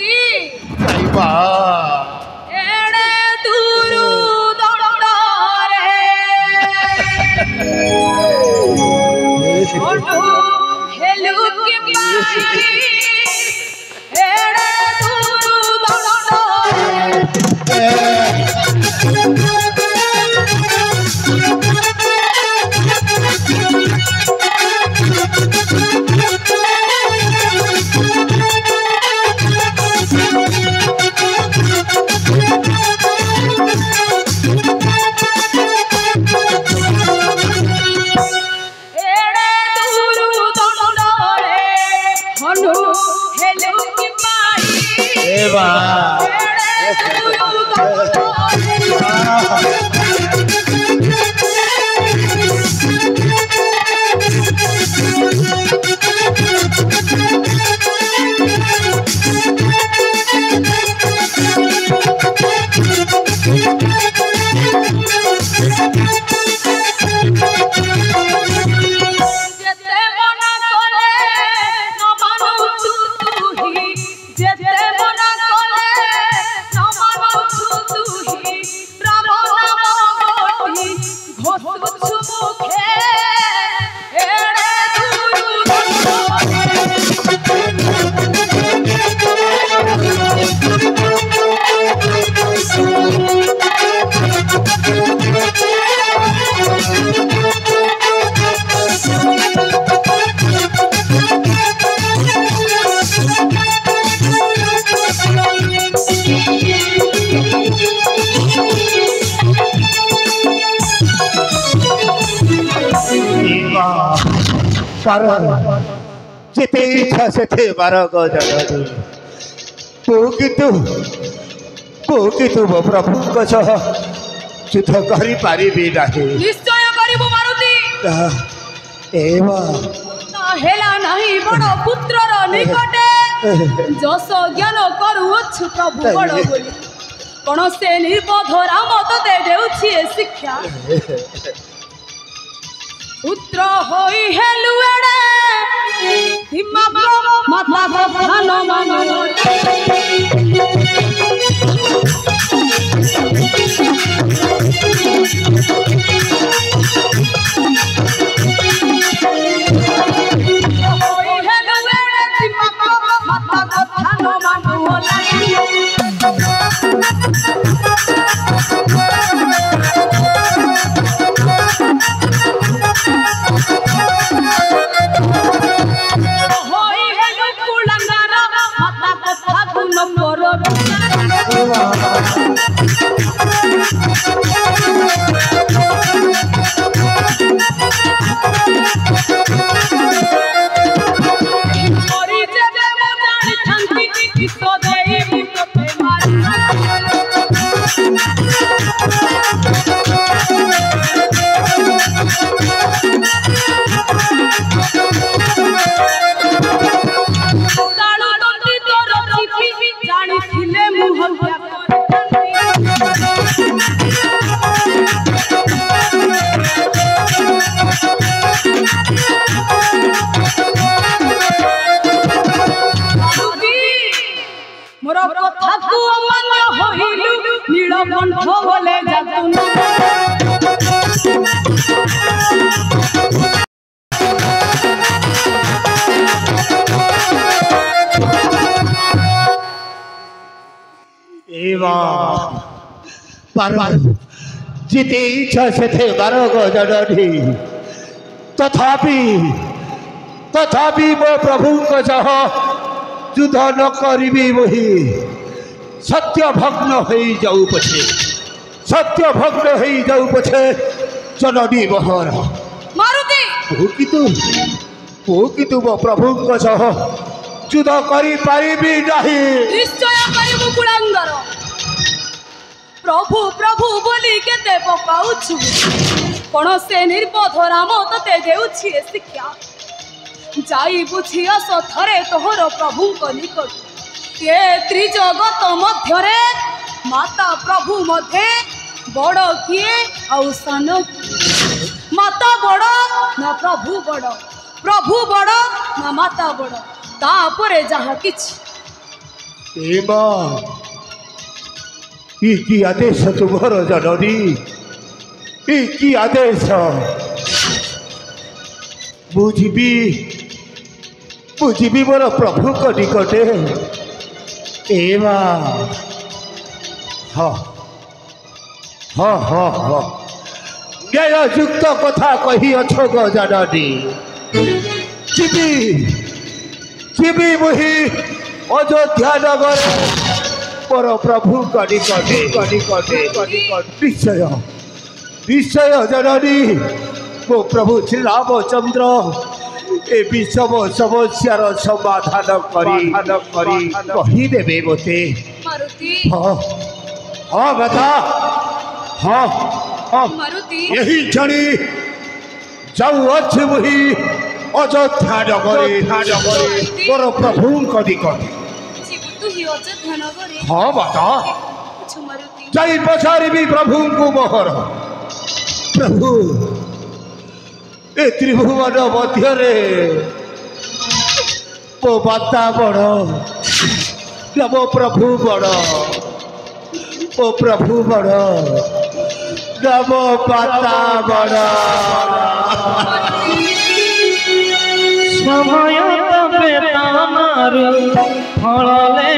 ମାରୁତି ଖାଇବା ଏଡ଼େ ଦୂରୁ ଦଣ୍ଡରେ ହେଲୁ କି ପାଇ ଏଡ଼େ ଦୂରୁ ଦଣ୍ଡରେ जिते इच्छा से थे बारह गजनी तू प्रभु युद्ध करी पारिबी नाही निश्चय करिबो मारुति हेला नहीं बड़ पुत्रर निकटे जस ज्ञान करूछु प्रभु बड़ बोली कोन से निर्बोध राम तते देउछि शिक्षा पुत्र होई हेलु एडे हिम्मा माता भान मान जिते इच्छा से थे बारह गजनी तथापि मो प्रभु सह युद्ध न करी वही सत्य भग्न हो जाऊ पछे जननी मोहर मारुति तू मो प्रभु सह युद्ध करी पारिबी नाही निश्चय करिबु कुलांगर प्रभु प्रभु बोली केते पकाउछु कोन से निर्बोध राम तते देउछि शिक्षा जाई बुझी आस थरे तोहर प्रभु को निकट ये त्रिजगत मध्यरे माता प्रभु मध्य बड़ किए आउ सान माता बड़ ना प्रभु बड़ ना माता बड़ तापरे जहा किछि एमा की आदेश तुम्हार जननी की आदेश बुझी मोर प्रभु को निकटे एमा हाँ हाँ हाँ हाँ न्यायुक्त कथा कही अछ गो जननी जीवी मुही अयोध्या नगर मोर प्रभु को निकटे निश्चय निश्चय जननी मो प्रभु श्री रामचंद्र ए विषम समस्यार समाधान कहीदेवे मते हाँ हाँ बता हाँ हाँ यही जनी जाऊ अच्छे वही अयोध्या नगरे मोर प्रभु को निकटे हाँ बता जाई पचारि प्रभु को मोहर प्रभु ए त्रिभुवन मध्य मो माता बड़ मो प्रभु बड़ मो प्रभु बड़ मो माता बड़ समय बेतानार फलले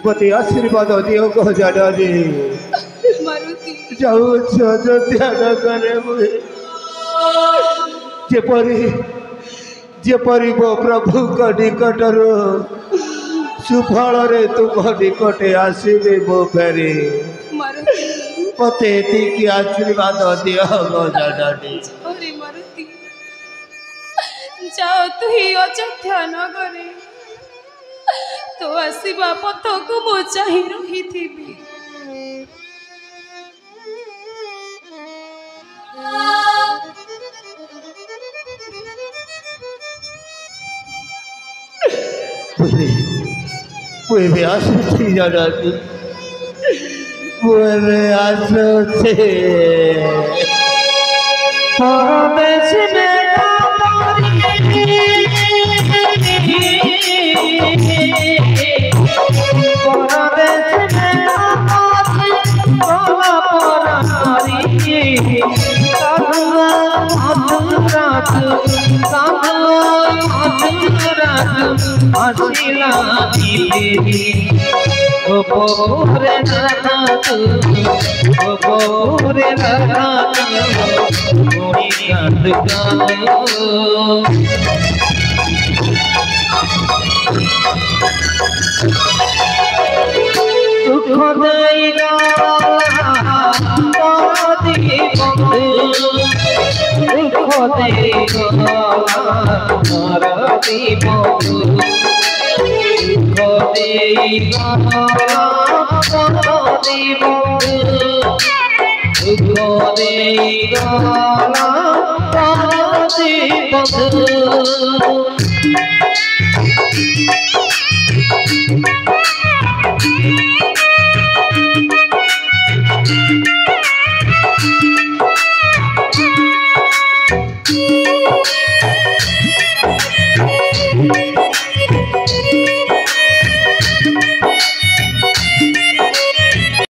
पति आशीर्वाद दियो गो जननी जाऊ अयोध्या नगर जेपरी मो प्रभु को निकटर सुफल रे तुम निकटे आसबे मो फेरी मते की आशीर्वाद दियो गो जननी जाओ तु ही अयोध्या नगरे तो आसवा पथ को मो चाहि रही थी मुझे आसुची जननी मुझे आसुची परदेश में পরদি বন্ধু দুঃখরে গেলাম পরদি বন্ধু